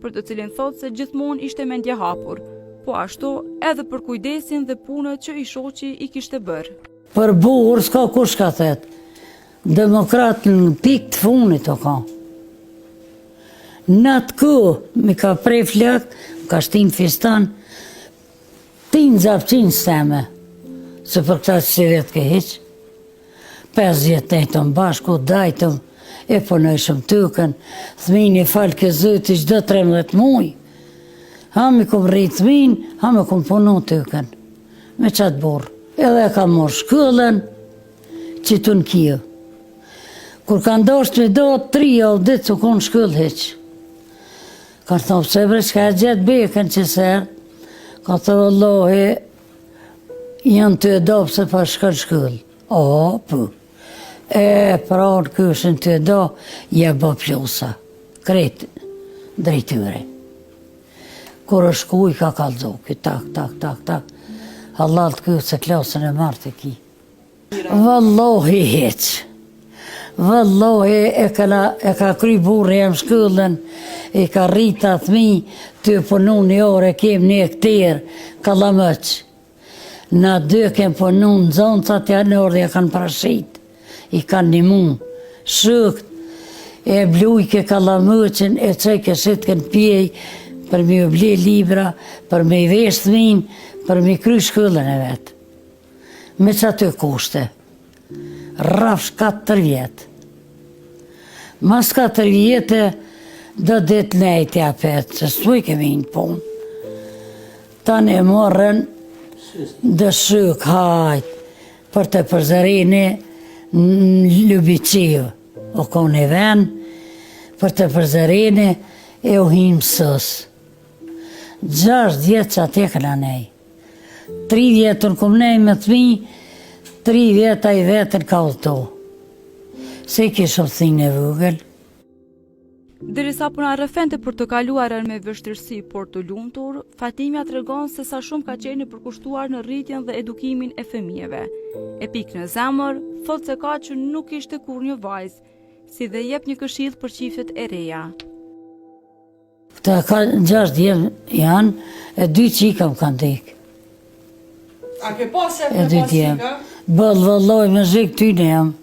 për të cilin thotë se gjithmonë ishte mendje hapur, po ashtu edhe për kujdesin dhe punët që i shoqi i kishte bërë. Për burr s'ka kush ka thet. Demokrat në pikë të funit o ka. Në atë ku mi ka prej flak, ka shtin fistan, tin zapqin steme, se për këta që si vetë ke hiq. 50 nejtëm bashku, dajtëm, e punojshëm tykën, thmini falë ke zëti qdo 13 muj. Ham i kom rritë thmin, ham i kom punu tykën, me qatë burë. Edhe ka morë shkëllën, që të në kjë. Kur ka ndosht me do, 3 javë ditë që konë shkëllë heqë. Ka thonë, pëse bre, që ka e gjetë bekën që sërë, ka thonë, Allahi, janë të edo pëse pa shkëllë. O, për. Pranë këshën të edo, je bë plosa. Kretë, drejtyre. Kur është kuj, ka kalzoki, tak. Allah të kërë se klasën e martë e ki. Vallohi heqë. Vallohi e ka kry burë e më shkëllën, e ka rrita thmi, të punu një orë, kem një këtër, kalamëq. Na 2 kem punu në zonë, sa të janë orë dhe ja kanë prashit, i kanë një mund, shëkt, e blujke kalamëqin, e qëjke shetë kënë pjej, për mi u ble libra, për me i vesh thmin, për mi kry shkëllën e vetë. Me që aty kushte, rafsh 4 vjetë. Mas 4 vjetë, do ditë nejtë apet, që s'u i kemi një punë. Tanë e morën, dë shyk hajtë, për të përzërini në Ljubicivë. O kone ven, për të përzërini e u himë sësë. 6 vjetë që atë e këna nej. 3 vjetën këm nej me thmi, 3 vjetë a i vetën ka ullëto. Se i kishë thinë e vëgël. Derisa puna rëfente për të kaluarën me vështirësi por të lumtur, Fatimja tregon se sa shumë ka qenë përkushtuar në rritjen dhe edukimin e fëmijëve. E pikë në zemër, thot se ka që nuk ishte kur një vajzë, si dhe jep një këshill për çiftet e reja. Këta ka 6 djemë janë, e 2 qika më kanë dekë. A ke pasë e pas qika? Bëllë vëlloj me zhikë ty në jam.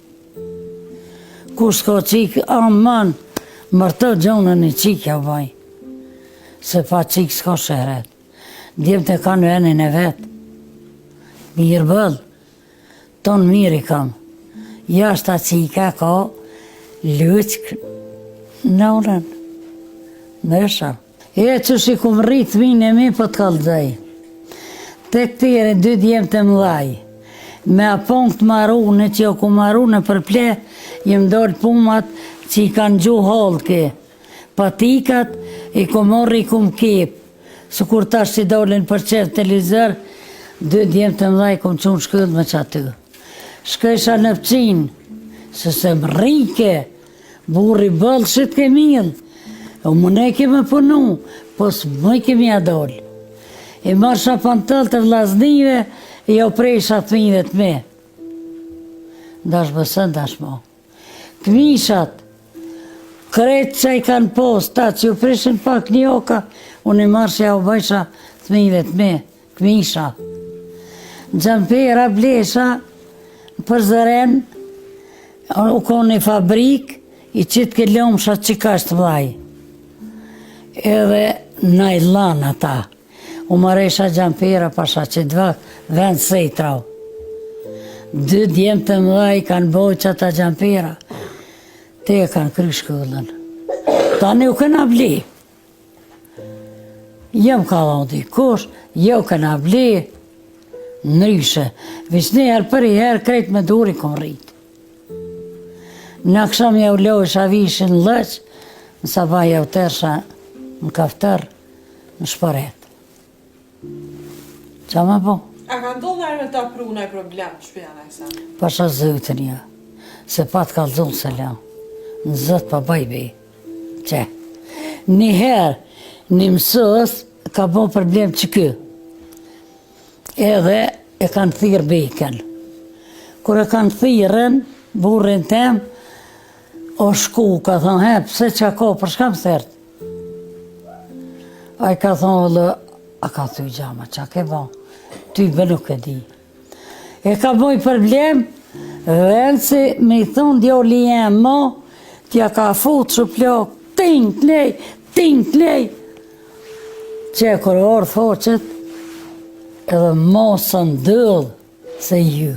Kush ka qikë, aman, mërto gjonën e qikja vaj. Se pa qikë s'ka shëret. Djemë të kanë venin e vetë. Mirë bëllë, tonë mirë i kam. Jashtë a qika ka, lëqkë, nënën, nësha. E që shi kumë rritë minë e mi për të kalëzaj. Te këtire 2 djemë të mëdhaj. Me apon këtë marune që jo ku marune për ple, jem dollë pumat që i kanë gju halke. Patikat i ku morri i ku më kep. Së kur tash që i dollin për qërë televizor, 2 djemë të mëdhaj ku më qunë shkëllë me që aty. Shkësha në pëqinë, se se më rike, burri bëllë shit ke milë. O më ne keme punu, po së më kemi adollë. I marsha pantëll të vllaznive, i o prejsha thmive të me. Dash bësën, dash mo. Këmishat, kretë që i kanë post, ta që ju prishin pak një oka, unë i marsha o bëjsha thmive të me, këmisha. Gjampera blesha, për zëren, u konë një fabrik, i qitë ke lomsha që ka shtë vlaj. Edhe najlan ata. U maresha gjampera pasha që 2 vend sejtrau. 2 djemë të mëdhaj kanë bojë që ata gjampera. Te e kanë kry shkollën. Tani u këna bli. Jem ka dhonë dikush, jo këna bli. Nryshe. Visni herë për i herë krejt me duri kom rritë. Në kësham ja u lojsha vishin lëq, në sabaj ja u tërsha në kaftar, në shparet. Qa ma po? A ka ndodhë me ta pru në problem shpjana e sa? Pasha zëtën ja, se pat kalzun se la, në zëtë pa bajbi, që. Njëherë, një mësës ka bo problem që kë, edhe e kanë thirë bejken. Kër e kanë thirën, burrin tem, o shku, ka thonë, he, pse që ka, për shkam thërtë? A I ka thonë, vëllë, a ka thuj gjama, qa ke bo? Ty bë nuk e di. E ka boj problem, vëllësi me I thonë djoli jem mo, tja ka fut që plok, ting lej. Që e kërë orë foqet, edhe mosën dëllë se ju.